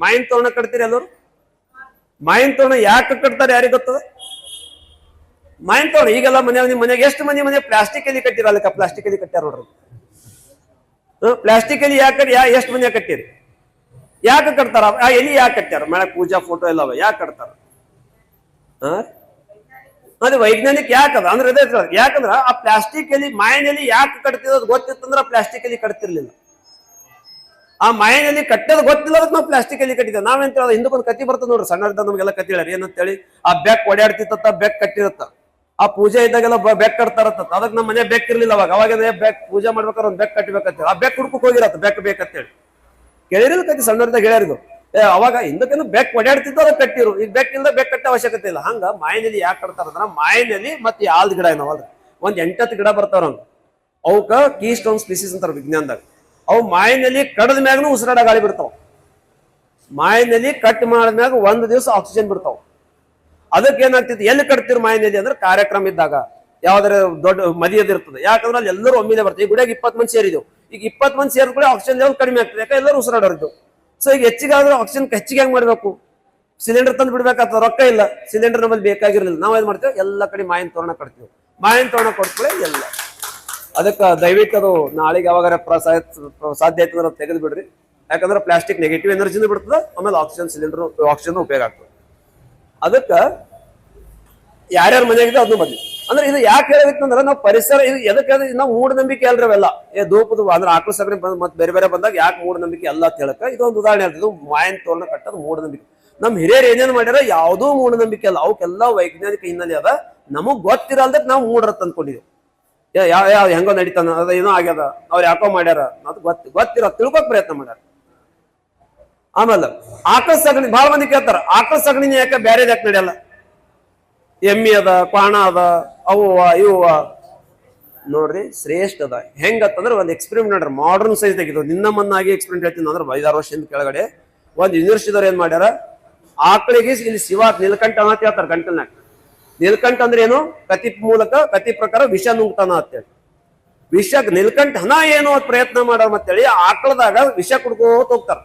ಮಾಯಿನ ತೋರಣ ಕಟ್ತೀರಿ ಎಲ್ಲರೂ? ಮಾಯಿನ ತೋರಣ ಯಾಕೆ ಕಟ್ತಾರೆ ಯಾರಿಗೆ ಗೊತ್ತದ? ಮಾಯಿನ ತೋರಣ ಈಗೆಲ್ಲ ಮನೆಗೆ ಎಷ್ಟು ಮನೆ ಪ್ಲಾಸ್ಟಿಕ್ ಎಲ್ಲಿ ಕಟ್ಟಿರಲ್ಲ, ಪ್ಲಾಸ್ಟಿಕ್ ಎಲ್ಲಿ ಕಟ್ಟ್ಯಾರ ನೋಡ್ರಿ. ಪ್ಲಾಸ್ಟಿಕ್ ಎಲ್ಲಿ ಎಷ್ಟು ಮನೆ ಕಟ್ಟಿರಿ? ಯಾಕೆ ಕಟ್ತಾರ? ಆ ಎಲ್ಲಿ ಯಾಕೆ ಕಟ್ಟ್ಯಾರ? ಮಳೆ ಪೂಜಾ ಫೋಟೋ ಎಲ್ಲ ಯಾಕೆ ಕಟ್ತಾರ? ಅದು ವೈಜ್ಞಾನಿಕ ಯಾಕದ ಅಂದ್ರೆ ಯಾಕಂದ್ರ ಆ ಪ್ಲಾಸ್ಟಿಕ್ ಎಲ್ಲಿ ಮಾಯಿನಲ್ಲಿ ಯಾಕೆ ಕಟ್ತಿರೋದು ಗೊತ್ತಿತ್ತಂದ್ರ ಪ್ಲಾಸ್ಟಿಕ್ ಎಲ್ಲಿ ಕಟ್ತಿರ್ಲಿಲ್ಲ. ಆ ಮಾಯಿನಲ್ಲಿ ಕಟ್ಟೋದು ಗೊತ್ತಿಲ್ಲ ಅದಕ್ಕೆ ನಾವು ಪ್ಲಾಸ್ಟಿಕ್ ಎಲ್ಲಿ ಕಟ್ಟಿದ್ದೇವೆ. ನಾವೇಂತ ಹೇಳೋದು ಹಿಂದಕ್ಕೊಂದು ಕತಿ ಬರ್ತದೆ ನೋಡ್ರಿ, ಸಣ್ಣದ ನಮ್ಗೆಲ್ಲ ಕತಿ ಹೇಳ್ಯಾರ. ಏನಂತ ಹೇಳಿ, ಆ ಬೆಕ್ ಓಡಾಡ್ತಿತ್ತ, ಬೆಕ್ ಕಟ್ಟಿರತ್ತ. ಆ ಪೂಜೆ ಇದ್ದಾಗೆಲ್ಲ ಬೆಕ್ ಕಟ್ತಾರತ್ತ. ಅದಕ್ಕೆ ನಮ್ಮ ಮನೆ ಬೆಕ್ ಇರ್ಲಿಲ್ಲ ಅವಾಗ ಬೆಕ್ ಪೂಜೆ ಮಾಡ್ಬೇಕಾದ್ರೆ ಒಂದು ಬೆಕ್ ಕಟ್ಟಬೇಕಂತ ಆ ಬೆಕ್ ಹುಡ್ಕಕ್ ಹೋಗಿರತ್ತ, ಬೆಕ್ ಬೇಕಂತೇಳಿ ಕೇಳಿರಿಲ್ಲ ಕತಿ ಸಣ್ಣದಾಗ ಹೇಳ್ಯಾರಿದು. ಅವಾಗ ಹಿಂದಕ್ಕೇನು ಬೆಕ್ ಓಡಾಡ್ತಿದ್ದು ಅದಕ್ಕೆ ಕಟ್ಟಿರು. ಈಗ ಬೆಕ್ ಇಲ್ದ ಬೆಕ್ ಕಟ್ಟ ಅವಶ್ಯಕತೆ ಇಲ್ಲ. ಹಂಗ ಮಾಯಿನಲ್ಲಿ ಯಾಕೆ ಕಟ್ತಾರಂದ್ರ ಮಾಯಿನಲ್ಲಿ ಮತ್ತೆ ಆಲ್ದ ಗಿಡ ಏನವಲ್ರಿ, ಒಂದ್ 8 ಗಿಡ ಬರ್ತಾವ್ರಂಗ. ಅವಕ್ಕ ಕೀ ಸ್ಟೋನ್ ಸ್ಪೀಸೀಸ್ ಅಂತಾರ ವಿಜ್ಞಾನದಾಗ. ಅವು ಮಾಯಿನಲ್ಲಿ ಕಡದ ಮ್ಯಾಗನು ಉಸಿರಾಡ ಗಾಳಿ ಬಿಡ್ತಾವ. ಮಾಯಿನಲ್ಲಿ ಕಟ್ ಮಾಡಿದ್ಮ್ಯಾಗ 1 ದಿವಸ ಆಕ್ಸಿಜನ್ ಬಿಡ್ತಾವ. ಅದಕ್ಕೆ ಏನಾಗ್ತೈತಿ, ಎಲ್ಲಿ ಕಟ್ತಿರ್ ಮಾಯಿನಲ್ಲಿ ಅಂದ್ರೆ ಕಾರ್ಯಕ್ರಮ ಇದ್ದಾಗ, ಯಾವ್ದಾರ ದೊಡ್ಡ ಮದಿಯದಿರ್ತದೆ. ಯಾಕಂದ್ರೆ ಅಲ್ಲಿ ಎಲ್ಲರೂ ಒಮ್ಮಿಲೆ ಬರ್ತೀವಿ. ಈ ಗುಡಿಯಾಗ 20 ಮಂದಿ ಸೇರಿದೆವು. ಈಗ 20 ಮಂದಿ ಸೇರಿದ ಕೂಡ ಆಕ್ಸಿಜನ್ ಲೆವೆಲ್ ಕಡಿಮೆ ಆಗ್ತದೆ, ಯಾಕೆ ಎಲ್ಲರೂ ಉಸಿರಾಡೋರಿದ್ದು. ಸೊ ಈಗ ಹೆಚ್ಚಿಗೆ ಆದ್ರೂ ಆಕ್ಸಿಜನ್ ಹೆಚ್ಚಿಗೆ ಹೆಂಗ್ ಮಾಡ್ಬೇಕು? ಸಿಲಿಂಡರ್ ತಂದು ಬಿಡ್ಬೇಕಾಗ್ತದೆ, ರೊಕ್ಕ ಇಲ್ಲ, ಸಿಲಿಂಡರ್ ನಮ್ಮಲ್ಲಿ ಬೇಕಾಗಿರ್ಲಿಲ್ಲ. ನಾವ್ ಏನ್ ಮಾಡ್ತೇವೆ, ಎಲ್ಲ ಕಡೆ ಮಾಯಿನ ತೋರಣ ಕಟ್ತೀವಿ. ಮಾಯಿನ ತೋರಣ ಕೊಟ್ಕೊಳ್ಳೆ ಎಲ್ಲ. ಅದಕ್ಕೆ ದಯವಿಟ್ಟು ಅದು ನಾಳೆಗೆ ಯಾವಾಗ ಸಾಧ್ಯ ಆಯ್ತು ಅಂದ್ರೆ ತೆಗೆದು ಬಿಡ್ರಿ. ಯಾಕಂದ್ರೆ ಪ್ಲಾಸ್ಟಿಕ್ ನೆಗೆಟಿವ್ ಎನರ್ಜಿನೂ ಬಿಡ್ತದೆ, ಆಮೇಲೆ ಆಕ್ಸಿಜನ್ ಸಿಲಿಂಡರ್ ಆಕ್ಸಿಜನ್ ಉಪಯೋಗ ಆಗ್ತದೆ. ಅದಕ್ಕೆ ಯಾರ್ಯಾರ ಮನೆಯಾಗಿದೆ ಅದನ್ನು ಬನ್ನಿ. ಅಂದ್ರೆ ಇದು ಯಾಕೆ ಹೇಳಬೇಕಂದ್ರೆ ನಾವು ಪರಿಸರ ಇದು ಎದಕ್ಕೆ ನಾವು ಮೂಢನಂಬಿಕೆ ಅಲ್ರಿ ಅವೆಲ್ಲ. ದೂಪದ ಅಂದ್ರೆ ಆಕಳ ಸಗಣಿ ಮತ್ತೆ ಬೇರೆ ಬೇರೆ ಬಂದಾಗ ಯಾಕೆ ಮೂಢನಂಬಿಕೆ ಎಲ್ಲ ಅಂತ ಹೇಳಕ ಇದೊಂದು ಉದಾಹರಣೆ ಆಗ್ತದೆ. ಮಾಯಿನ ತೋರಣ ಕಟ್ಟೋದು ಮೂಢನಂಬಿಕೆ. ನಮ್ ಹಿರಿಯರು ಏನೇನ್ ಮಾಡ್ಯಾರ ಯಾವುದೂ ಮೂಢನಂಬಿಕೆ ಅಲ್ಲ, ಅವಕ್ಕೆಲ್ಲ ವೈಜ್ಞಾನಿಕ ಹಿನ್ನೆಲೆ ಅದ. ನಮಗ್ ಗೊತ್ತಿರಲ್ದಕ್ ನಾವು ಮೂಢರತ್ ಅಂದ್ಕೊಂಡಿದ್ದೇವೆ. ಯಾವ ಹೆಂಗೋ ನಡೀತಾನ, ಅದ ಏನೋ ಆಗ್ಯದ, ಅವ್ರು ಯಾಕೋ ಮಾಡ್ಯಾರ, ಅದು ಗೊತ್ತಿರೋ ತಿಳ್ಕೊಕ್ ಪ್ರಯತ್ನ ಮಾಡ್ಯಾರ. ಆಮೇಲೆ ಆಕಳ ಸಗಣಿ ಬಹಳ ಮಂದಿ ಕೇಳ್ತಾರ, ಆಕಳ ಸಗಣಿನ ಯಾಕೆ ಬೇರೆ ಯಾಕೆ ನಡೆಯಲ್ಲ? ಎಮ್ಮಿ ಅದ, ಕ್ವಾಣ ಅದ, ಅವುವ ಇವುವ ನೋಡ್ರಿ ಶ್ರೇಷ್ಠ ಅದ. ಹೆಂಗತ್ತಂದ್ರೆ ಒಂದು ಎಕ್ಸ್ಪೆರಿಮೆಂಟ್ ನೋಡ್ರಿ, ಮಾಡರ್ನ್ ಸೈನ್ಸ್ ತೆಗಿದು ನಿನ್ನ ಮನ್ನಾಗಿ ಎಕ್ಸ್ಪೆರಿಮೆಂಟ್ ಹೇಳ್ತೀನಿ ಅಂದ್ರೆ 5-6 ವರ್ಷದಿಂದ ಕೆಳಗಡೆ ಒಂದು ಯೂನಿವರ್ಸಿಟಿದವ್ರು ಏನ್ ಮಾಡ್ಯಾರ, ಆಕಳಿಗೆ ಇಲ್ಲಿ ಶಿವ ನೀಲಕಂಠ ಅಂತ ಹೇಳ್ತಾರ. ಗಂಟಲ್ನಾಗ ನೀಲಕಂಠ ಅಂದ್ರೆ ಏನು, ಕತಿ ಮೂಲಕ ಕತಿ ಪ್ರಕಾರ ವಿಷ ನುಂಗ್ತಾನ ಅಂತೇಳಿ. ವಿಷ ನೀಲಕಂಠ ಹನ ಏನು ಅಂತ ಪ್ರಯತ್ನ ಮಾಡೋ ಅಂತೇಳಿ ಆಕಳದಾಗ ವಿಷ ಕುಡ್ಕೋತ ಹೋಗ್ತಾರ.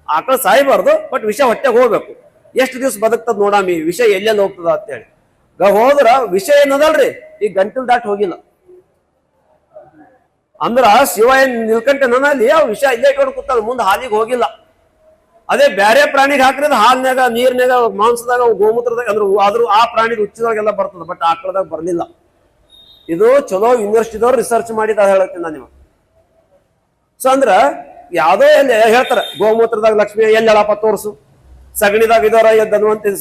ಆಕಳ ಸಾಯ್ಬಾರ್ದು, ಬಟ್ ವಿಷ ಹೊಟ್ಟೆಗೆ ಹೋಗ್ಬೇಕು. ಎಷ್ಟು ದಿವಸ ಬದುಕ್ತದ ನೋಡಾಮಿ, ವಿಷ ಎಲ್ಲೆಲ್ಲಿ ಹೋಗ್ತದ ಅಂತೇಳಿ. ಹೋದ್ರ ವಿಷ ಏನದಲ್ರಿ ಈ ಗಂಟಲ್ ದಾಟ್ ಹೋಗಿಲ್ಲ. ಅಂದ್ರ ಶಿವ ಏನ್ ನೀಲ್ಕಂಠನಲ್ಲಿ ಆ ವಿಷ ಇಲ್ಲೇ ಇಟ್ಕೊಂಡು ಕೂತಾಳ, ಮುಂದೆ ಹಾಲಿಗೆ ಹೋಗಿಲ್ಲ. ಅದೇ ಬೇರೆ ಪ್ರಾಣಿಗೆ ಹಾಕಿದ್ರೆ ಹಾಲ್ನಾಗ, ನೀರ್ನಾಗ, ಮಾಂಸದಾಗ, ಗೋಮೂತ್ರದಾಗ ಅಂದ್ರೆ ಆದ್ರೂ ಆ ಪ್ರಾಣಿ ಹುಚ್ಚಿದಾಗೆಲ್ಲ ಬರ್ತದ, ಬಟ್ ಆಕಳದಾಗ ಬರ್ಲಿಲ್ಲ. ಇದು ಚಲೋ ಯೂನಿವರ್ಸಿಟಿದವ್ರು ರಿಸರ್ಚ್ ಮಾಡಿದ ಹೇಳ್ತೀನಿ ನಾನು ನಿಮಗೆ. ಸೊ ಅಂದ್ರ ಯಾವ್ದೋ ಎಲ್ಲಿ ಹೇಳ್ತಾರ, ಗೋಮೂತ್ರದಾಗ ಲಕ್ಷ್ಮಿ ಎಲ್ಲಿ ಹೇಳಪ್ಪ ತೋರ್ಸು, ಸಗಣಿದಾಗ ಇದರ ಧನ್ವಂತರಿ,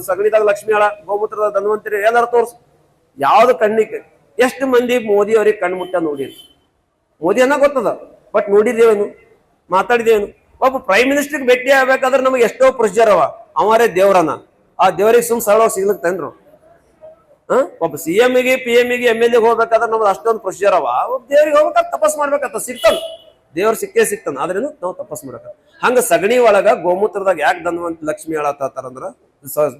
ಸಗಣಿದಾಗ ಲಕ್ಷ್ಮಿ ಹೇಳ, ಗೋಮೂತ್ರದಾಗ ಧನ್ವಂತರಿ ಎಲ್ಲಾರು ತೋರ್ಸು. ಯಾವ್ದು ಕಣ್ಣಿಗೆ ಎಷ್ಟು ಮಂದಿ ಮೋದಿ ಅವ್ರಿಗೆ ಕಣ್ಣು ಮುಟ್ಟ ನೋಡಿರಿ? ಮೋದಿ ಅನ್ನ ಗೊತ್ತದ, ಬಟ್ ನೋಡಿದೇವೇನು, ಮಾತಾಡಿದೇವೇನು? ಒಬ್ಬ ಪ್ರೈಮ್ ಮಿನಿಸ್ಟರ್ಗೆ ಭೇಟಿ ಆಗ್ಬೇಕಾದ್ರೆ ನಮಗೆ ಎಷ್ಟೋ ಪ್ರೊಸೀಜರ್ ಅವ. ಅವರೇ ದೇವ್ರನ, ಆ ದೇವರಿಗೆ ಸರಳ ಸಿಗ್ಲತ್ತೇನ್ರು? ಒಬ್ಬ CM ಗೆ PM ಗೆ MLA ಹೋಗ್ಬೇಕಾದ್ರೆ ನಮ್ದು ಅಷ್ಟೊಂದು ಪ್ರೊಸೀಜರ್ ಅವ. ಒಬ್ಬ ದೇವ್ರಿಗೆ ಹೋಗ್ಬೇಕಾದ್ರೆ ತಪಸ್ ಮಾಡ್ಬೇಕಂತ ಸಿಗ್ತಾನ, ದೇವ್ರ ಸಿಕ್ಕೇ ಸಿಗ್ತಾನ. ಆದ್ರೇನು ನಾವು ತಪಸ್ ಮಾಡ್ಬೇಕ. ಹಂಗ ಸಗಣಿ ಒಳಗ ಗೋಮೂತ್ರದಾಗ ಯಾಕೆ ಲಕ್ಷ್ಮಿ ಹೇಳತ್ತಾರ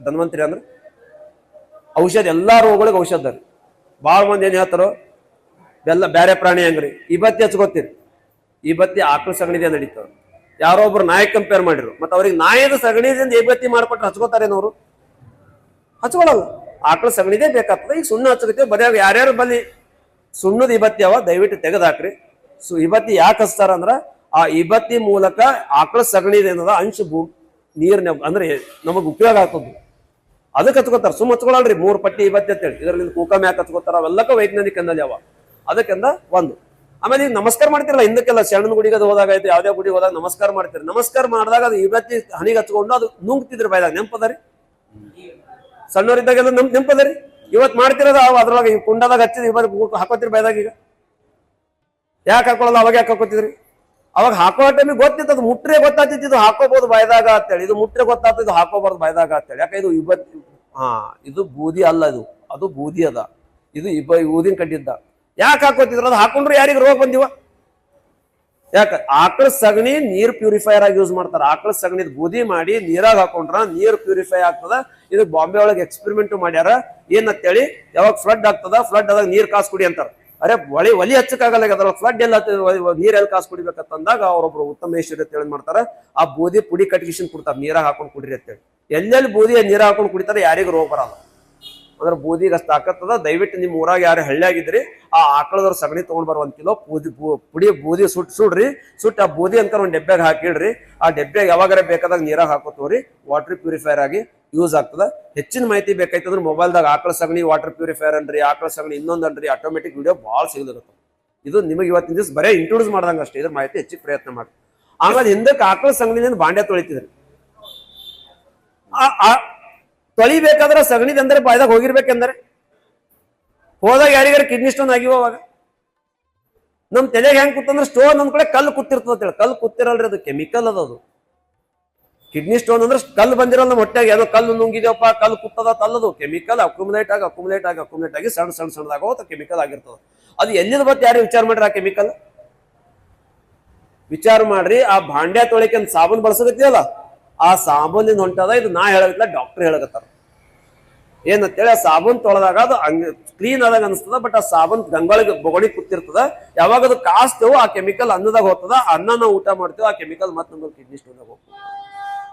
ಧನ್ವಂತರಿ ಅಂದ್ರೆ ಔಷಧ, ಎಲ್ಲಾ ರೋಗಗಳಿಗೆ ಔಷಧ ರೀ. ಬಾಳ ಮಂದಿ ಏನ್ ಹೇಳ್ತಾರೋ ಎಲ್ಲ ಬೇರೆ ಪ್ರಾಣಿ ಹಂಗ್ರಿ. ಇಬತ್ತಿ ಹಚ್ಕೋತೀರಿ, ಇಬತ್ತಿ ಆಕಳ ಸಗಣಿದೆ ನಡೀತಾವ. ಯಾರೋ ಒಬ್ರು ನಾಯಿ ಕಂಪೇರ್ ಮಾಡಿರು, ಮತ್ತೆ ಅವ್ರಿಗೆ ನಾಯಿದ ಸಗಣಿದಿಂದ ಇಬತ್ತಿ ಮಾಡ್ಕೊಟ್ರೆ ಹಚ್ಕೋತಾರೇನವ್ರು? ಹಚ್ಕೊಳಲ್ಲ, ಆಕಳ ಸಗಣಿದೇ ಬೇಕಾಗ್ತದೆ. ಈಗ ಸುಣ್ಣ ಹಚ್ಕೋತೀವಿ ಬರೀ ಯಾರ್ಯಾರು ಬಲ್ಲಿ ಸುಣ್ಣದ ಇಬತ್ತಿ ಅವ ದಯವಿಟ್ಟು ತೆಗೆದಾಕ್ರಿ. ಇಬತ್ತಿ ಯಾಕೆ ಹಚ್ತಾರ ಅಂದ್ರ ಆ ಇಬತ್ತಿ ಮೂಲಕ ಆಕಳ ಸಗಣಿದೇನದ ಅಂಶ ನೀರ್ನ ಅಂದ್ರೆ ನಮಗ್ ಉಪಯೋಗ ಆಗ್ತದ್ದು, ಅದಕ್ಕೆ ಹಚ್ಕೋತಾರ. ಸುಮ್ಮ ಹಚ್ಕೊಳಲ್ರಿ 3 ಪಟ್ಟಿ ಇಬತ್ತಿ ಅಂತೇಳಿ. ಇದರಲ್ಲಿ ಕೂಕಮ್ ಯಾಕೆ ಹಚ್ಕೋತಾರ? ಅವೆಲ್ಲಕ್ಕ ವೈಜ್ಞಾನಿಕ ಅನ್ನೋದು ಯಾವ ಅದಕ್ಕಿಂದ ಒಂದು. ಆಮೇಲೆ ಈಗ ನಮಸ್ಕಾರ ಮಾಡ್ತಿರಲ್ಲ, ಹಿಂದಕ್ಕೆಲ್ಲ ಶರಣನ ಗುಡಿಗೆ ಅದು ಹೋದಾಗ ಆಯ್ತು, ಯಾವ್ದೇ ಗುಡಿಗೆ ಹೋದಾಗ ನಮಸ್ಕಾರ ಮಾಡ್ತೀರಿ. ನಮಸ್ಕಾರ ಮಾಡಿದಾಗ ಅದು ಇಬತ್ತಿ ಹನಿಗೆ ಹಚ್ಕೊಂಡು ಅದು ನುಂಗ್ತಿದ್ರಿ ಬಾಯ್ದಾಗ. ನೆನಪದರಿ? ಸಣ್ಣವರಿದ್ದಾಗೆಲ್ಲ ನೆನಪದರಿ? ಇವತ್ತು ಮಾಡ್ತಿರೋದು ಅದ್ರೊಳಗೆ ಕುಂಡದಾಗ ಹಚ್ಚಿದ ಇವತ್ತು ಹಾಕೋತಿರಿ ಬಾಯ್ದಾಗ. ಈಗ ಯಾಕೆ ಹಾಕೊಳ್ಳಲ್ಲ? ಅವಾಗ ಯಾಕೆ ಹಾಕೋತಿದ್ರಿ? ಅವಾಗ ಹಾಕೋ ಟೈಮಿಗೆ ಗೊತ್ತಿತ್ತು, ಅದು ಮುಟ್ರೆ ಗೊತ್ತಾಗ್ತಿತ್ತು ಇದು ಹಾಕೋಬಹುದು ಬಾಯ್ದಾಗ ಅಂತೇಳಿ. ಇದು ಮುಟ್ರೆ ಗೊತ್ತಾಗ್ತದೆ ಇದು ಹಾಕೋಬಾರ್ದು ಬಾಯ್ದಾಗ ಅಂತೇಳಿ. ಯಾಕೆ ಇದು ಇವತ್ತು ಇದು ಬೂದಿ ಅಲ್ಲ, ಅದು ಬೂದಿ ಅದ, ಇದು ಊದಿನ ಕಡ್ಡಿದ್ದ. ಯಾಕೆ ಹಾಕೋತಿದ್ರು? ಅದು ಹಾಕೊಂಡ್ರೆ ಯಾರಿಗೆ ರೋಗ ಬಂದಿವ? ಯಾಕೆ? ಆಕಳ ಸಗಣಿ ನೀರ್ ಪ್ಯೂರಿಫೈಯರ್ ಆಗಿ ಯೂಸ್ ಮಾಡ್ತಾರ. ಆಕಳ ಸಗಣಿ ಬೂದಿ ಮಾಡಿ ನೀರಾಗ ಹಾಕೊಂಡ್ರ ನೀರ್ ಪ್ಯೂರಿಫೈ ಆಗ್ತದ. ಇದು ಬಾಂಬೆ ಒಳಗೆ ಎಕ್ಸ್ಪೆರಿಮೆಂಟ್ ಮಾಡ್ಯಾರ. ಏನಂತೇಳಿ, ಯಾವಾಗ ಫ್ಲಡ್ ಆಗ್ತದ, ಫ್ಲಡ್ ಆದಾಗ ನೀರ್ ಕಾಸು ಕುಡಿ ಅಂತಾರ. ಅರೆ ಒಲಿ ಹಚ್ಚಕ್ಕಾಗಲ್ಲ, ಅದ್ರಲ್ಲಿ ಫ್ಲಡ್ ಎಲ್ಲ ನೀರೆಲ್ಲ ಕಾಸು ಕುಡಿಬೇಕಂತಂದಾಗ ಅವ್ರೊಬ್ರು ಉತ್ತಮೇಶ್ವರಿ ಅಂತ ಹೇಳಿ ಮಾಡ್ತಾರ, ಆ ಬೂದಿ ಪುಡಿ ಕಟ್ಗಿಸಿನ್ ಕೊಡ್ತಾರ, ನೀರಾಗ ಹಾಕೊಂಡ್ ಕುಡಿರಿ ಅಂತೇಳಿ. ಎಲ್ಲೆಲ್ಲಿ ಬೂದಿ ನೀರ ಹಾಕೊಂಡ್ ಕುಡಿತಾರೆ ಯಾರಿಗೂ ರೋಗ ಬರಲ್ಲ. ಅಂದ್ರೆ ಬೂದಿಗೆ ಅಷ್ಟು ತಾಕತ್ತದ. ದಯವಿಟ್ಟು ನಿಮ್ ಊರಾಗ ಯಾರು ಹಳ್ಳಿಯಾಗಿದ್ರಿ ಆ ಆಕಳದವ್ರ ಸಗಣಿ ತಗೊಂಡ್ ಬರೋ 1 ಕಿಲೋ ಪುಡಿ ಬೂದಿ ಸುಡ್ರಿ, ಸುಟ್ಟು ಆ ಬೂದಿ ಅಂತ ಒಂದ್ ಡೆಬ್ಬ್ಯಾಗ ಹಾಕಿಡ್ರಿ. ಆ ಡೆಬ್ಬ್ಯಾಗ ಯಾವಾಗಾರ ಬೇಕಾದಾಗ ನೀರಾಗ ಹಾಕೋತವ್ರಿ, ವಾಟರ್ ಪ್ಯೂರಿಫೈರ್ ಆಗಿ ಯೂಸ್ ಆಗ್ತದ. ಹೆಚ್ಚಿನ ಮಾಹಿತಿ ಬೇಕಾಯ್ತಂದ್ರೆ ಮೊಬೈಲ್ದಾಗ ಆಕಳ ಸಗಣಿ ವಾಟರ್ ಪ್ಯೂರಿಫೈರ್ ಅನ್ರಿ, ಆಕಳ ಸಗಣಿ ಇನ್ನೊಂದನ್ರಿ, ಆಟೋಮೆಟಿಕ್ ವಿಡಿಯೋ ಭಾಳ ಸಿಗಲಿರುತ್ತೆ. ಇದು ನಿಮಗೆ ಇವತ್ತಿನ ದಿವಸ ಬರೇ ಇಂಟ್ರೊಡ್ಯೂಸ್ ಮಾಡ್ದಂಗ ಅಷ್ಟೇ, ಇದ್ರ ಮಾಹಿತಿ ಹೆಚ್ಚಿಗೆ ಪ್ರಯತ್ನ ಮಾಡಿ. ಆಮೇಲೆ ಹಿಂದಕ್ಕೆ ಆಕಳ ಸಗಣಿದಿಂದ ಬಾಂಡೆ ತೊಳಿತಿದ್ರಿ. ತೊಳಿಬೇಕಾದ್ರೆ ಸಗಣಿದಂದ್ರೆ ಬಾಯ್ದಾಗ ಹೋಗಿರ್ಬೇಕೆಂದ್ರೆ ಹೋದಾಗ ಯಾರಿಗಾರ ಕಿಡ್ನಿ ಸ್ಟೋನ್ ಆಗಿವ ಅವಾಗ ನಮ್ ತಲೆಗೆ ಹೆಂಗ್ ಕೂತಂದ್ರೆ ಸ್ಟೋನ್ ಅಂದ್ ಕಡೆ ಕಲ್ಲು ಕೂತಿರ್ತದ. ಕಲ್ಲು ಕೂತಿರಲ್ರಿ, ಅದು ಕೆಮಿಕಲ್ ಅದು. ಕಿಡ್ನಿ ಸ್ಟೋನ್ ಅಂದ್ರೆ ಕಲ್ಲು ಬಂದಿರಲ್ಲ ನಮ್ಮ ಹೊಟ್ಟೆಗೆ, ಏನೋ ಕಲ್ಲು ನುಂಗಿದ್ಯಪ್ಪ ಕಲ್ಲು ಕುತ್ತದ ತಲ್ಲದು. ಕೆಮಿಕಲ್ ಅಕ್ಯುಮುಲೇಟ್ ಆಗಿ ಸಣ್ಣದಾಗೋ ಕೆಮಿಕಲ್ ಆಗಿರ್ತದ. ಅದು ಎಲ್ಲಿದ್ ಬತ್ ಯಾರು ವಿಚಾರ ಮಾಡ್ರಿ. ಆ ಕೆಮಿಕಲ್ ವಿಚಾರ ಮಾಡ್ರಿ. ಆ ಭಾಂಡ್ಯ ತೊಳಿಕೆ ಸಾಬೂನ್ ಬಳಸಕತ್ತಿಯಲ್ಲ, ಆ ಸಾಬೂನಿಂದ ಹೊಂಟದ. ಇದು ನಾ ಹೇಳಕತ್ತಿಲ್ಲ, ಡಾಕ್ಟರ್ ಹೇಳಕತ್ತಾರ. ಏನಂತೇಳಿ ಆ ಸಾಬೂನ್ ತೊಳೆದಾಗ ಅದು ಕ್ಲೀನ್ ಆದಾಗ ಅನಿಸ್ತದ, ಬಟ್ ಆ ಸಾಬೂನ್ ಗಂಗೊಳಗೆ ಬೊಗಡಿ ಕೂತಿರ್ತದ. ಯಾವಾಗ ಅದು ಕಾಸ್ತೇವೋ ಆ ಕೆಮಿಕಲ್ ಅನ್ನದಾಗ ಹೋಗ್ತದ. ಅನ್ನ ನಾವು ಊಟ ಮಾಡ್ತೇವೆ, ಆ ಕೆಮಿಕಲ್ ಮತ್ತೆ ನಮ್ಗೆ ಕಿಡ್ನಿ ಸ್ಟೋನ್ದಾಗ ಹೋಗ್ತದೆ.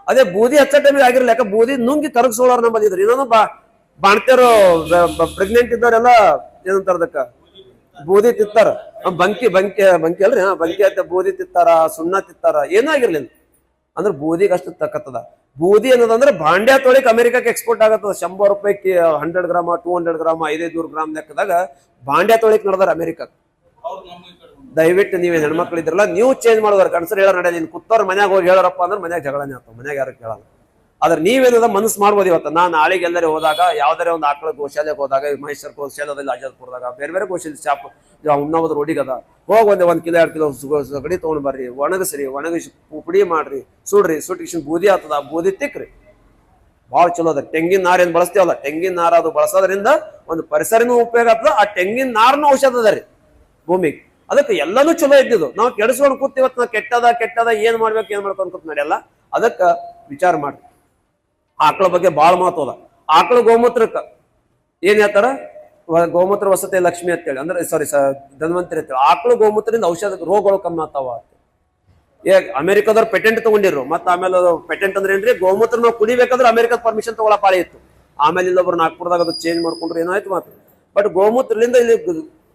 ಅದೇ ಬೂದಿ ಹಚ್ಚ ಟೈಮಿಗೆ ಆಗಿರ್ಲಿ, ಯಾಕೆ ಬೂದಿ ನುಂಗಿ ಕರಗಿಸೋಳಾರ ನಮ್ಮಲ್ಲಿ ಇದ್ರು. ಇನ್ನೊಂದು ಬಾಣ್ತಿಯರು ಪ್ರೆಗ್ನೆಂಟ್ ಇದ್ದವರೆಲ್ಲ ಏನಂತಾರದಕ್ಕ ಬೂದಿ ತಿತ್ತಾರ. ಬಂಕಿ ಅಲ್ರಿ, ಬಂಕಿ ಅಂತ ಬೂದಿ ತಿತ್ತಾರ, ಸುಣ್ಣ ತಿತ್ತಾರ, ಏನೂ ಆಗಿರ್ಲಿಲ್ಲ. ಅಂದ್ರೆ ಬೂದಿಗೆ ಅಷ್ಟು ತಕ್ಕತ್ತದ. ಬೂದಿ ಅನ್ನೋದಂದ್ರೆ ಭಾಂಡ್ಯ ತೊಳಿಕ್ ಅಮೆರಿಕಕ್ಕೆ ಎಕ್ಸ್ಪೋರ್ಟ್ ಆಗತ್ತದ. 100 ರೂಪಾಯಿ 100 ಗ್ರಾಮ 200 ಗ್ರಾಮ 500 ಗ್ರಾಮ್ ಲೆಕ್ಕದಾಗ ಭಾಂಡ್ಯ ತೊಳಿಕ್ ನಡೆದಾರ ಅಮೆರಿಕಕ್ಕೆ. ದಯವಿಟ್ಟು ನೀವೇನ್ ಹೆಣ್ಮಕ್ಳು ಇದ್ರಲ್ಲ, ನೀವು ಚೇಂಜ್ ಮಾಡೋದ್ರ ಕನ್ಸರ್ ಹೇಳ ನಡೆಯಲ್ಲ. ನೀನ್ ಕುತ್ತವ್ರ ಮನ್ಯಾಗ ಹೋಗಿ ಹೇಳೋರಪ್ಪ ಅಂದ್ರೆ ಮನ್ಯಾಗ ಜಗಳನೇ ಆಗ್ತಾವ, ಮನ್ಯಾಗ ಯಾರು ಕೇಳಲ್ಲ. ಆದ್ರೆ ನೀವೇನದ ಮನಸ್ಸು ಮಾಡ್ಬೋದು. ಇವತ್ತು ನಾನು ನಾಳೆಗೆ ಎಲ್ಲರೂ ಹೋದಾಗ, ಯಾವ್ದಾರೆ ಒಂದು ಆಕಳ ಗೋಶಾಲೆಗೆ ಹೋದಾಗ, ಮೈಸೂರು ಗೋಶಾಲೆದಲ್ಲಿ ಅಜಾದ್ಪುರದಾಗ ಬೇರೆ ಬೇರೆ ಗೋಶಾಲೆ ಶಾಪ್ ಉಣ್ಣಾವದ ರೋಡಿಗೆ ಅದ, ಹೋಗಿ 1 ಕಿಲೋ 2 ಕಿಲೋ ಸಗಣಿ ತೊಗೊಂಡ್ ಬರ್ರಿ, ಒಣಗಿಸಿ ಪುಡಿ ಮಾಡ್ರಿ, ಸುಟ್ಟಿಗೆ ಬೂದಿ ಆಗ್ತದ. ಆ ಬೂದಿ ತಿಕ್ರಿ, ಭಾಳ ಚಲೋ ಅದ. ತೆಂಗಿನ ನಾರ್ ಏನ್ ಬಳಸ್ತೇವಲ್ಲ, ತೆಂಗಿನ ನಾರ ಅದು ಬಳಸೋದ್ರಿಂದ ಒಂದು ಪರಿಸರನೂ ಉಪಯೋಗ ಆಗ್ತದ. ಆ ತೆಂಗಿನ ನಾರನು ಔಷಧ ಅದ ರೀ ಭೂಮಿಗೆ. ಅದಕ್ಕೆ ಎಲ್ಲಾನು ಚಲೋ ಇದ್ದಿದ್ದು. ನಾವು ಕೆಡಿಸ್ಕೊಂಡು ಕೂತಿವತ್ತು ನಾವು ಕೆಟ್ಟದ ಏನ್ ಮಾಡ್ಬೇಕು ಅನ್ಕೊತ ನಡೆಯಲ್ಲ. ಅದಕ್ಕ ವಿಚಾರ ಮಾಡ್ರಿ. ಆಕಳ ಬಗ್ಗೆ ಬಹಳ ಮಹತ್ವ ಅದ. ಆಕಳ ಗೋಮೂತ್ರಕ್ಕ ಏನ್ ಹೇಳ್ತಾರ, ಗೋಮೂತ್ರ ವಸತಿ ಲಕ್ಷ್ಮಿ ಅಂತೇಳಿ, ಅಂದ್ರೆ ಧನ್ವಂತರಿ ಅಂತೇಳಿ. ಆಕಳ ಗೋಮೂತ್ರದಿಂದ ಔಷಧ ರೋಗಗಳು ಕಮ್ಮಿ ಆಗ್ತಾವ. ಅಮೆರಿಕದವ್ರು ಪೇಟೆಂಟ್ ತಗೊಂಡಿರು. ಮತ್ತೆ ಆಮೇಲೆ ಪೇಟೆಂಟ್ ಅಂದ್ರೆ ಏನ್ರಿ, ಗೋಮೂತ್ರ ನಾವು ಕುಡಿಬೇಕಾದ್ರೆ ಅಮೆರಿಕದ ಪರ್ಮಿಷನ್ ತಗೊಳ ಪಾಳಿ ಇತ್ತು. ಆಮೇಲೆ ಇಲ್ಲೊಬ್ರು ನಾಗ್ಪುರದಾಗ ಅದು ಚೇಂಜ್ ಮಾಡ್ಕೊಂಡ್ರು, ಏನಾಯ್ತು ಮಾತ್ರ. ಬಟ್ ಗೋಮೂತ್ರದಿಂದ ಇಲ್ಲಿ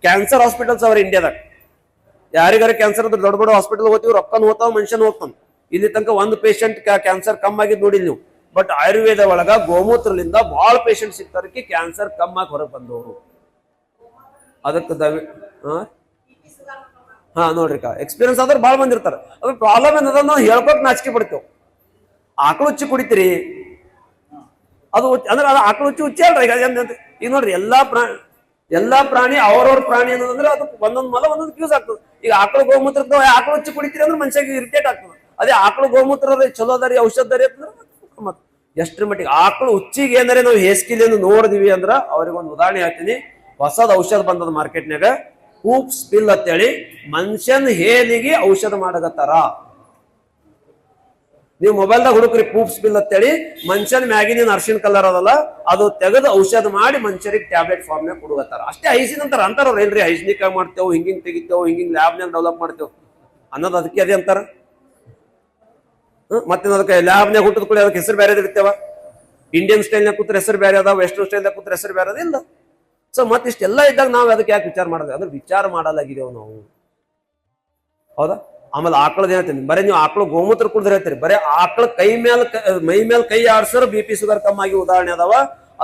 ಕ್ಯಾನ್ಸರ್ ಹಾಸ್ಪಿಟಲ್ಸ್ ಅವ್ರ ಇಂಡಿಯಾದಾಗ. ಯಾರಿಗಾರ ಕ್ಯಾನ್ಸರ್ ಅದ್ರ ದೊಡ್ಡ ದೊಡ್ಡ ಹಾಸ್ಪಿಟಲ್ ಹೋಗ್ತೀವಿ, ರೊಕ್ಕನ ಹೋಗ್ತಾವ, ಮನುಷ್ಯನ ಹೋಗ್ತಾನ. ಇಲ್ಲಿ ತನಕ ಒಂದು ಪೇಷಂಟ್ ಕ್ಯಾನ್ಸರ್ ಕಮ್ಮಿ ಆಗಿದ್ ನೋಡಿಲ್ ನೀವು. ಬಟ್ ಆಯುರ್ವೇದ ಒಳಗ ಗೋಮೂತ್ರದಿಂದ ಬಹಳ ಪೇಷಂಟ್ ಸಿಗ್ತಾರಕ್ಕೆ ಕ್ಯಾನ್ಸರ್ ಕಮ್ಮಾಗಿ ಹೊರಗೆ ಬಂದವರು. ಅದಕ್ಕೆ ನೋಡ್ರಿ ಎಕ್ಸ್ಪೀರಿಯನ್ಸ್ ಆದ್ರೆ ಭಾಳ ಬಂದಿರ್ತಾರ. ಅದ್ರ ಪ್ರಾಬ್ಲಮ್ ಏನದ, ನಾವು ಹೇಳ್ಕೊಕ್ ನಾಚಿಕೆ ಪಡ್ತೇವೆ. ಆಕಳು ಉಚ್ಚಿ ಕುಡಿತೀರಿ, ಅದು ಅಂದ್ರೆ ಅದು ಆಕಳು ಉಚ್ಚಿ ಅಲ್ರಿ. ಈಗ ನೋಡ್ರಿ ಎಲ್ಲಾ ಪ್ರಾಣಿ ಅವ್ರವ್ರ ಪ್ರಾಣಿ ಅನ್ನೋದಂದ್ರೆ ಅದು ಒಂದೊಂದ್ ಮಲ ಒಂದೊಂದು ಯೂಸ್ ಆಗ್ತದೆ. ಈಗ ಆಕಳು ಗೋಮೂತ್ರ ಆಕಳು ಉಚ್ಚಿ ಕುಡಿತೀರಿ ಅಂದ್ರೆ ಮನುಷ್ಯಗೆ ಇರಿಟೇಟ್ ಆಗ್ತದೆ. ಅದೇ ಆಕಳು ಗೋಮೂತ್ರ ಚಲೋ ಅದಾರಿ, ಔಷಧ ದಾರಿ ಅಂತಂದ್ರೆ ಎಷ್ಟ್ರ ಮಟ್ಟಿಗೆ ಆಕಳು ಉಚ್ಚಿಗೆ ಏನಾರೆ ನಾವು ಹೇಸ್ಕಿಲಿಯನ್ನು ನೋಡಿದ್ವಿ ಅಂದ್ರ ಅವ್ರಿಗೆ ಒಂದು ಉದಾಹರಣೆ ಹೇಳ್ತೀನಿ. ಹೊಸದ್ ಔಷಧ ಬಂದದ ಮಾರ್ಕೆಟ್ನಾಗ, ಕೂಪ್ ಸ್ಪಿಲ್ ಅಂತೇಳಿ. ಮನುಷ್ಯನ್ ಹೇಲಿಗೆ ಔಷಧ ಮಾಡಕತ್ತಾರ. ನೀವು ಮೊಬೈಲ್ದಾಗ ಹುಡುಕ್ರಿ ಕೂಪ್ ಸ್ಪಿಲ್ ಅಂತೇಳಿ. ಮನುಷ್ಯನ ಮ್ಯಾಗಿನ ಅರ್ಶಿನ್ ಕಲರ್ ಅದಲ್ಲ, ಅದು ತೆಗೆದು ಔಷಧ ಮಾಡಿ ಮನುಷ್ಯರಿಗೆ ಟ್ಯಾಬ್ಲೆಟ್ ಫಾರ್ಮ್ನಾಗ ಕೊಡುಗತ್ತಾರ. ಅಷ್ಟೇ ಹೈಜಿನ್ ಅಂತಾರ. ಅವ್ರು ಏನ್ರಿ ಹೈಜಿನಿಕ್ ಆಗಿ ಮಾಡ್ತೇವೆ, ಹಿಂಗಿಂಗ್ ತೆಗಿತೇವೆ, ಹಿಂಗಿಂಗ್ ಲ್ಯಾಬ್ನಾಗ ಡೆವಲಪ್ ಮಾಡ್ತೇವೆ ಅನ್ನೋದು ಅದಕ್ಕೆ ಅದೇ ಅಂತಾರ. ಮತ್ತೆ ಅದಕ್ಕೆ ಲ್ಯಾಬ್ನಾಗ ಹುಟ್ಟದ ಕೂಡ ಅದಕ್ಕೆ ಹೆಸರು ಬೇರೆ ಇರ್ತೇವ. ಇಂಡಿಯನ್ ಸ್ಟೈಲ್ನಾಗ ಕೂತ್ರ ಹೆಸರು ಬೇರೆ ಅದ, ವೆಸ್ಟರ್ನ್ ಸ್ಟೈಲ್ನಾಗ ಕೂತ್ರ ಹೆಸರು ಬೇರೆ ಅದಿಲ್ಲ. ಸೊ ಮತ್ತೆ ಇಷ್ಟೆಲ್ಲ ಇದ್ದಾಗ ನಾವು ಅದಕ್ಕೆ ಯಾಕೆ ವಿಚಾರ ಮಾಡೋದು? ಅಂದ್ರೆ ವಿಚಾರ ಮಾಡಲಾಗಿದ್ದೇವೆ ನಾವು, ಹೌದಾ? ಆಮೇಲೆ ಆಕಳದ ಹೇಳ್ತೀನಿ, ಬರೀ ನೀವು ಆಕಳು ಗೋಮೂತ್ರ ಕುಡಿದ್ರೆ ಹೇಳ್ತೀರಿ, ಬರೀ ಆಕಳ ಮೈ ಮೇಲೆ ಕೈ ಆಡ್ಸರ್ BP ಶುಗರ್ ಕಮ್ಮಾಗಿ ಉದಾಹರಣೆ ಅದಾವ.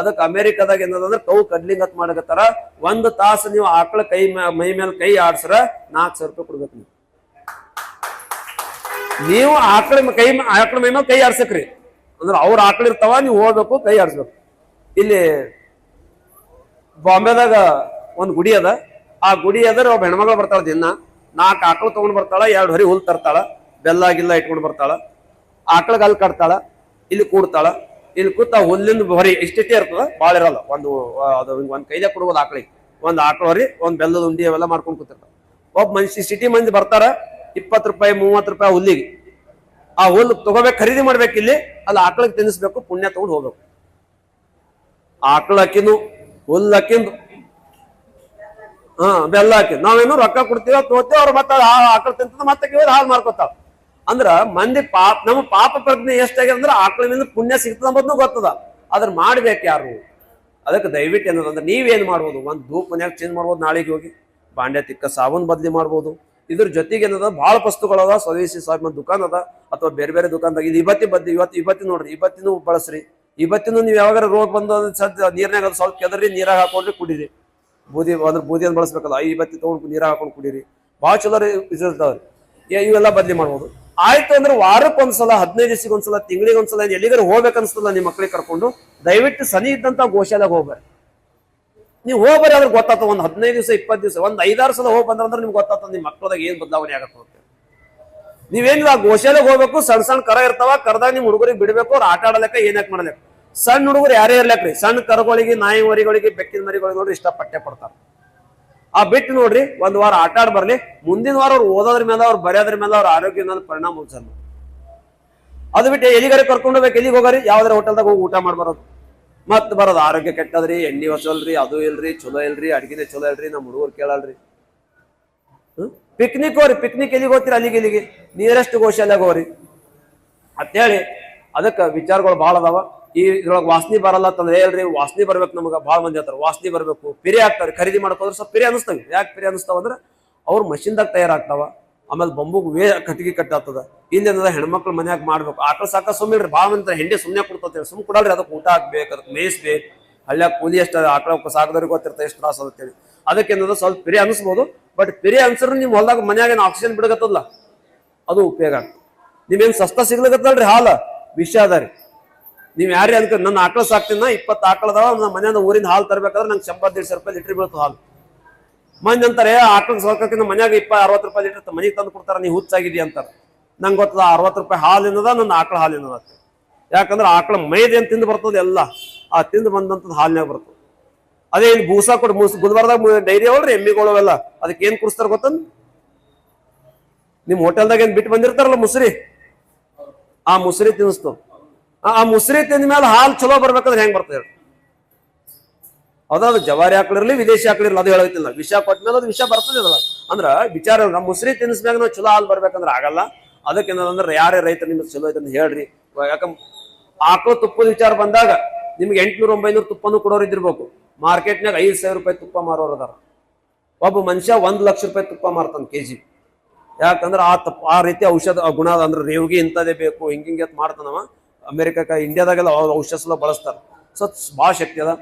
ಅದಕ್ಕೆ ಅಮೆರಿಕದಾಗ ಏನದಂದ್ರೆ ಕೌ ಕಡ್ಲಿಂಗ್ ಅಂತ ಮಾಡಕತ್ತಾರ. 1 ತಾಸು ನೀವು ಆಕಳ ಮೈ ಮೇಲೆ ಕೈ ಆಡ್ಸರ 4,000 ರೂಪಾಯಿ ಕೊಡ್ಬೇಕು. ನೀವು ಆಕಳ ಮೈ ಮೇಲೆ ಕೈ ಆಡ್ಸಕ್ರಿ ಅಂದ್ರೆ ಅವ್ರ ಆಕಳ ಇರ್ತಾವ, ನೀವು ಹೋಗ್ಬೇಕು ಕೈ ಆಡ್ಸ್ಬೇಕು. ಇಲ್ಲಿ ಬಾಂಬೆದಾಗ ಒಂದ್ ಗುಡಿ ಅದ. ಆ ಗುಡಿ ಅದ್ರ ಒಬ್ಬ ಹೆಣ್ಮಗಳು ಬರ್ತಾಳ, ದಿನ 4 ಆಕಳು ತಗೊಂಡ್ ಬರ್ತಾಳ, 2 ಹೊರಿ ಹುಲ್ ತರ್ತಾಳ, ಬೆಲ್ಲ ಗಿಲ್ಲ ಇಟ್ಕೊಂಡ್ ಬರ್ತಾಳ, ಆಕಳಗ್ ಅಲ್ಲಿ ಕಟ್ತಾಳ, ಇಲ್ಲಿ ಕೂಡ್ತಾಳ. ಇಲ್ಲಿ ಕೂತ ಹುಲ್ಲಿಂದ ಹೊರಿ ಇಷ್ಟೇ ಇರ್ತದ, ಬಾಳ ಇರಲ್ಲ. ಒಂದ್ ಕೈದಾಗ ಕೊಡ್ಬೋದು ಆಕಳಿಗೆ. ಒಂದ್ ಆಕಳ ಹೊರಿ, ಒಂದ್ ಬೆಲ್ಲದ ಉಂಡಿ ಅವೆಲ್ಲ ಮಾಡ್ಕೊಂಡ್ ಕೂತಿರ್ತಾಳ. ಒಬ್ಬ ಮನುಷ್ಯ ಸಿಟಿ ಮಂದಿ ಬರ್ತಾರ, 20 ರೂಪಾಯಿ 30 ರೂಪಾಯಿ ಹುಲ್ಲಿಗೆ. ಆ ಹುಲ್ಲು ತಗೋಬೇಕು, ಖರೀದಿ ಮಾಡ್ಬೇಕು. ಇಲ್ಲಿ ಅಲ್ಲಿ ಆಕಳಿಗೆ ತಿನ್ನಿಸ್ಬೇಕು, ಪುಣ್ಯ ತಗೊಂಡು ಹೋಗ್ಬೇಕು. ಆಕಳ ಅಕ್ಕಿಂದು ಹುಲ್ಲು ಅಕ್ಕಿಂದು ಬೆಲ್ಲ ಹಾಕಿ ನಾವೇನು ರೊಕ್ಕ ಕೊಡ್ತೀವ ತೋತೇವ್ ಅವ್ರು ಮತ್ತೆ ಆಕಳ ತಿಂತ ಮತ್ತೆ ಕೇಳಿ ಹಾಳು ಮಾಡ್ಕೊತಾವ. ಅಂದ್ರ ಮಂದಿ ನಮ್ಮ ಪಾಪ ಪ್ರಜ್ಞೆ ಎಷ್ಟಾಗ್ಯದ ಅಂದ್ರೆ ಆಕಳಿನಿಂದ ಪುಣ್ಯ ಸಿಗ್ತದ ಅಂಬದ್ನು ಗೊತ್ತದ, ಅದ್ರ ಮಾಡ್ಬೇಕು ಯಾರು. ಅದಕ್ಕೆ ದಯವಿಟ್ಟು ಏನದಂದ್ರೆ ನೀವೇನ್ ಮಾಡ್ಬೋದು, ಒಂದ್ ಧೂಪ್ ಮನ್ಯಾಗ ಚೇಂಜ್ ಮಾಡ್ಬೋದು, ನಾಳೆಗೆ ಹೋಗಿ ಬಾಂಡೆ ತಿಕ್ಕ ಸಾಬೂನ್ ಬದ್ಲಿ ಮಾಡ್ಬೋದು. ಇದ್ರ ಜೊತೆಗೆ ಏನದ ಬಹಳ ವಸ್ತುಗಳದ, ಸ್ವದೇಶಿ ಸಾಬೂನ್ ದುಕಾನ್ ಅದ ಅಥವಾ ಬೇರೆ ಬೇರೆ ದುಕಾನ್ದಾಗ ಇದು ಇವತ್ತಿ ಬದ್ಲಿ ಇವತ್ತಿ ನೋಡ್ರಿ, ಇವತ್ತಿನೂ ಬಳಸ್ರಿ. ಇವತ್ತಿನೂ ನೀವು ಯಾವಾಗ ರೋಗ ಬಂದು ಸದ್ಯ ನೀರ್ನಾಗ ಅದು ಸ್ವಲ್ಪ ಕೆದರಿ ನೀರಾಗ ಹಾಕೊಂಡ್ರಿ ಕುಡೀರಿ. ಬೂದಿಯನ್ನು ಬಳಸ್ಬೇಕಲ್ಲ, ಇವತ್ತಿ ತಗೊಂಡು ನೀರಾಗ ಹಾಕೊಂಡು ಕುಡೀರಿ, ಭಾಳ ಚಲೋ ಇರ್ತಾವ್ರಿ. ಇವೆಲ್ಲ ಬದ್ಲಿ ಮಾಡ್ಬೋದು. ಆಯ್ತು ಅಂದ್ರೆ ವಾರಕ್ಕೊಂದ್ಸಲ, 15 ದಿವಸಕ್ಕೆ ಒಂದ್ಸಲ, ತಿಂಗಳಿಗೆ ಒಂದ್ಸಲ ಎಲ್ಲಿಗಾರ ಹೋಗ್ಬೇಕನ್ಸ್ತಲ್ಲ ನಿಮ್ಮ ಮಕ್ಳಿಗೆ ಕರ್ಕೊಂಡು, ದಯವಿಟ್ಟು ಸನಿ ಇದ್ದಂತ ಗೋಶಾಲೆಗೆ ಹೋಗ್ಬೇಡಿ. ನೀವು ಹೋಗ್ಬರಿ ಅದ್ರ ಗೊತ್ತಾಗ್ತದ. ಒಂದ್ 15 ದಿವಸ 20 ದಿವಸ ಒಂದ್ 5-6 ಸಲ ಹೋಗಿ ಬಂದ್ರೆ ನಿಮ್ಗೆ ಗೊತ್ತಾಗ್ತದ ನಿಮ್ಮ ಮಕ್ಕಳದಾಗ ಏನ್ ಬದಲಾವಣೆ ಆಗತ್ತ. ನೀವೇನಿಲ್ಲ ಗೋಶಾಲೆಗೆ ಹೋಗ್ಬೇಕು, ಸಣ್ಣ ಸಣ್ಣ ಕರ ಇರ್ತಾವ, ಕರದಾಗ ನಿಮ್ ಹುಡುಗರಿಗೆ ಬಿಡ್ಬೇಕು, ಅವ್ರು ಆಟ ಆಡಲಕ್ಕ ಏನಾಕ್ ಮಾಡ್ಬೇಕು. ಸಣ್ಣ ಹುಡುಗರು ಯಾರೇ ಇರ್ಲಕ್ರಿ, ಸಣ್ಣ ಕರಗಳಿಗೆ, ನಾಯಿ ಮರಿಗಳಿಗೆ, ಬೆಕ್ಕಿನ ಮರಿಗಳಿಗೆ ನೋಡ್ರಿ ಇಷ್ಟಪಟ್ಟೆ ಪಡ್ತಾರ. ಆ ಬಿಟ್ಟು ನೋಡ್ರಿ ಒಂದ್ ವಾರ ಆಟ ಆಡ್ ಬರ್ಲಿ, ಮುಂದಿನ ವಾರ ಅವ್ರು ಓದೋದ್ರ ಮೇಲೆ, ಅವ್ರು ಬರೆಯೋದ್ರ ಮೇಲೆ, ಅವ್ರ ಆರೋಗ್ಯ ಮೇಲೆ ಪರಿಣಾಮ ಉಂಟಲ್ಲ. ಅದು ಬಿಟ್ಟು ಎಲ್ಲಿಗಾರೆ ಕರ್ಕೊಂಡು ಹೋಗ್ಬೇಕು, ಎಲ್ಲಿಗೆ ಹೋಗಾರಿ, ಯಾವ್ದಾರ ಹೋಟೆಲ್ದಾಗ ಹೋಗಿ ಊಟ ಮಾಡ್ಬರೋದು, ಮತ್ ಬರೋದು ಆರೋಗ್ಯ ಕೆಟ್ಟದ್ರಿ, ಎಣ್ಣೆ ಹೊಸಲ್ರಿ, ಅದು ಇಲ್ರಿ, ಚಲೋ ಇಲ್ರಿ, ಅಡ್ಗಿನೇ ಚಲೋ ಇಲ್ರಿ, ನಮ್ಮ ಹುಡುಗರು ಕೇಳಲ್ರಿ. ಪಿಕ್ನಿಕ್ ಹೋಗ್ರಿ, ಪಿಕ್ನಿಕ್ ಎಲ್ಲಿಗೆ ಹೋಗ್ತೀರಿ, ಅಲ್ಲಿಗೆ ನಿಯರೆಸ್ಟ್ ಗೋಶಾಲೆಗೆ ಹೋಗ್ರಿ ಅಂತೇಳಿ. ಅದಕ್ಕೆ ವಿಚಾರಗಳು ಭಾಳ ಅದಾವ. ಇದ್ರೊಳಗೆ ವಾಸನೆ ಬರಲ್ಲ ಅಂತಂದ್ರೆ ಹೇಳ್ರಿ, ವಾಸನೆ ಬರ್ಬೇಕು ನಮ್ಗೆ. ಭಾಳ ಮಂದಿ ಹೇಳ್ತಾರೆ ವಾಸನೆ ಬರ್ಬೇಕು, ಪಿರಿ ಆಗ್ತಾರೆ. ಖರೀದಿ ಮಾಡ್ಕೋದ್ರೆ ಸ್ವಲ್ಪ ಪಿರಿ ಅನಿಸ್ತವೆ. ಯಾಕೆ ಪಿರಿ ಅನಿಸ್ತಾವ ಅಂದ್ರೆ ಅವ್ರು ಮಷಿನ್ದಾಗ ತಯಾರಾಗ್ತಾವ. ಆಮೇಲೆ ಬಂಬುಗ್ ಕಟ್ಟಿಗೆ ಕಟ್ಟಾಗ್ತದ. ಇಲ್ಲೇನದ ಹೆಣ್ಮಕ್ಳು ಮನ್ಯಾಗ ಮಾಡ್ಬೇಕು. ಆಕಳ ಸಾಕ ಸುಮ್ಮಿಲ್ರಿ, ಭಾಳ ಮಂದಿ ಹೆಂಡೆ ಸುಮ್ಮನೆ ಕೊಡ್ತೇವೆ, ಸುಮ್ ಕೊಡಲ್ರಿ. ಅದಕ್ಕೆ ಊಟ ಹಾಕ್ಬೇಕು, ಅದಕ್ಕೆ ಮೇಯಿಸ್ಬೇಕು. ಹಳ್ಳ್ಯಾಗ ಕೂಲಿ ಎಷ್ಟು ಆಕಳ ಸಾಕದವ್ರಿಗೆ ಗೊತ್ತಿರ್ತಾರೆ ಎಷ್ಟು ತ್ರಾಸ ಅಂತೇಳಿ. ಅದಕ್ಕೆ ಏನದ ಸ್ವಲ್ಪ ಪಿರಿ ಅನಿಸ್ಬೋದು. ಬಟ್ ಪಿರಿ ಅನ್ಸರ್ ನಿಮ್ ಹೊಲ್ದಾಗ ಮನ್ಯಾಗ ಏನು ಆಕ್ಸಿಜನ್ ಬಿಡಗತ್ತಲ್ಲ, ಅದು ಉಪಯೋಗ ಆಗ್ತದೆ. ನೀವೇನ್ ಸಸ್ತ ಸಿಗ್ಲಕತ್ತಲ್ರಿ, ಹಾಲು ವಿಷ ಅದ ರೀ. ನೀವ್ ಯಾರೇ ಅನ್ಕ ನನ್ನ ಆಕಳ ಸಾಕ್ತೀನ, 20 ಆಕಳದವ, ನಮ್ಮ ಮನೆಯಿಂದ ಊರಿಂದ ಹಾಲು ತರಬೇಕಾದ್ರೆ ನಂಗೆ 100-150 ರೂಪಾಯಿ ಲೀಟರ್ ಬೀಳ್ತು ಹಾಲು. ಮಂದಿ ಅಂತಾರೆ ಆಕಳ ಸಾಕಿನ ಮನ್ಯಾಗ 20-60 ರೂಪಾಯಿ ಲೀಟರ್ ಮನೆಗೆ ತಂದು ಕೊಡ್ತಾರ, ನೀವು ಹುಚ್ಚಾಗಿದಿ ಅಂತಾರೆ. ನಂಗೆ ಗೊತ್ತದ 60 ರೂಪಾಯಿ ಹಾಲಿನದ, ನನ್ನ ಆಕಳ ಹಾಲಿನದ. ಯಾಕಂದ್ರೆ ಆಕಳ ಮೈದೆ ಅಂತ ತಿಂದು ಬರ್ತದೆ ಎಲ್ಲ, ಆ ತಿಂದು ಬಂದಂತದ್ ಹಾಲಿನಾಗ ಬರ್ತದೆ. ಅದೇ ಇಲ್ಲಿ ಬೂಸಾ ಕೊಟ್ಟು ಗುಲ್ಬರ್ದಾಗ ಡೈರಿ ಅವಳ್ರಿ, ಎಮ್ಮಿಗಳವೆಲ್ಲ, ಅದಕ್ಕೆ ಏನ್ ಕುಡಿಸ್ತಾರ ಗೊತ್ತಂದ್, ನಿಮ್ ಹೋಟೆಲ್ದಾಗ ಏನ್ ಬಿಟ್ಟು ಬಂದಿರ್ತಾರಲ್ಲ ಮುಸ್ರಿ, ಆ ಮುಸ್ರಿ ತಿನ್ನಿಸ್ತು. ಆ ಮುಸ್ರಿ ತಿಂದ ಮೇಲೆ ಹಾಲು ಚಲೋ ಬರ್ಬೇಕಂದ್ರೆ ಹೆಂಗ್ ಬರ್ತದೆ ಹೇಳಿ. ಅದಾದ್ರು ಜವಾರಿ ಆಕಳಿರ್ಲಿ, ವಿದೇಶಿ ಆಕಳಿರ್ಲಿ, ಅದು ಹೇಳೋತಿಲ್ಲ. ವಿಷ ಕೊಟ್ಟ ಮೇಲೆ ಅದು ವಿಷ ಬರ್ತದೆ ಅಲ್ಲ. ಅಂದ್ರ ವಿಚಾರ ಮುಸ್ರಿ ತಿನ್ನಿಸ್ಮ್ಯಾಗ ನಾವು ಚಲೋ ಹಾಲು ಬರ್ಬೇಕಂದ್ರೆ ಆಗಲ್ಲ. ಅದಕ್ಕೆ ಏನಂದ್ರೆ ಯಾರೇ ರೈತರು ನಿಮ್ಗೆ ಚಲೋ ಐತೆ ಹೇಳ್ರಿ. ಯಾಕಂದ್ರೆ ಆಕಳು ತುಪ್ಪದ ವಿಚಾರ ಬಂದಾಗ ನಿಮ್ಗೆ 800-900 ತುಪ್ಪನೂ ಕೊಡೋರು ಇದ್ದಿರ್ಬೇಕು. ಮಾರ್ಕೆಟ್ನಾಗ 5,000 ರೂಪಾಯಿ ತುಪ್ಪ ಮಾರೋರು ಅದಾರ. ಒಬ್ಬ ಮನುಷ್ಯ 1 ಲಕ್ಷ ರೂಪಾಯಿ ತುಪ್ಪ ಮಾರ್ತಾನ ಕೆಜಿ. ಯಾಕಂದ್ರೆ ಆ ರೀತಿ ಔಷಧ ಗುಣ ಅದ. ಅಂದ್ರೆ ರೇವ್ಗೆ ಇಂಥದೇ ಬೇಕು, ಹಿಂಗಿಂಗೆ ಮಾಡ್ತಾನವ. ಅಮೆರಿಕಕ್ಕ, ಇಂಡಿಯಾದಾಗೆಲ್ಲ ಔಷಧ ಬಳಸ್ತಾರ. ಸೊ ಭಾಳ ಶಕ್ತಿ ಅದ.